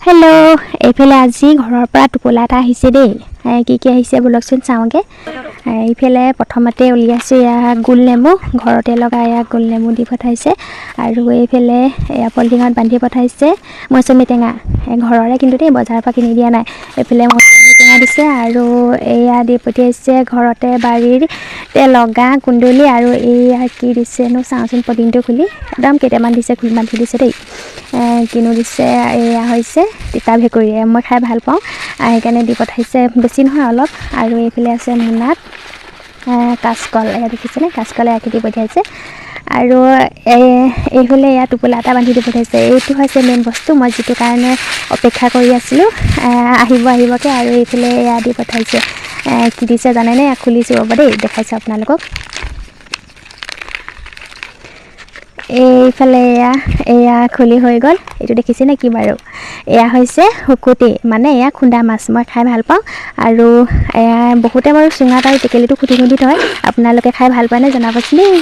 Hello', এইফালে আজি ঘৰৰ পৰা টোপোলা এটা আহিছে দেই। কি আহিছে বলকচোন চাওঁগে। এইফালে প্ৰথমতে উলিয়াইছোঁ এয়া গোল নেমু, ঘৰতে লগা এয়া গোল নেমু দি পঠাইছে। আৰু এইফালে এয়া পলিথিনত বান্ধি পঠাইছে মৌচুমী টেঙা, ঘৰৰে কিন্তু দেই, বজাৰৰ পৰা কিনি দিয়া নাই। এইফালে মৌচুমী টেঙা দিছে আৰু এয়া দি পঠিয়াইছে ঘৰতে বাৰীতে লগা কুন্দুলি। আৰু এয়া কি দিছেনো চাওঁচোন, পলিথিনটো খুলি একদম কেইটামান দিছে, খুলি বান্ধি দিছে দেই। কিনো দিছে, এয়া হৈছে তিতা ভেকুৰী, মই খাই ভাল পাওঁ সেইকাৰণে দি পঠাইছে, বেছি নহয় অলপ। আৰু এইফালে আছে মোনাত কাচকল, এয়া দেখিছেনে, কাচকল এয়া দি পঠিয়াইছে। আৰু এইফালে এয়া টোপোলা এটা বান্ধি দি পঠিয়াইছে। এইটো হৈছে মেইন বস্তু, মই যিটো কাৰণে অপেক্ষা কৰি আছিলোঁ, আহিবকৈ। আৰু এইফালে এয়া দি পঠাইছে, কি দিছে জানেনে, খুলিছোঁ ৰ'ব দেই, দেখাইছোঁ আপোনালোকক। এইফালে এয়া খুলি হৈ গ'ল, এইটো দেখিছেনে কি বাৰু, এয়া হৈছে শুকুতি, মানে এয়া খুন্দা মাছ, মই খাই ভাল পাওঁ। আৰু বহুতে বাৰু চুঙাত আৰু টেকেলিটো খুটি থয়, আপোনালোকে খাই ভাল পায়নে জনাবচোন দেই।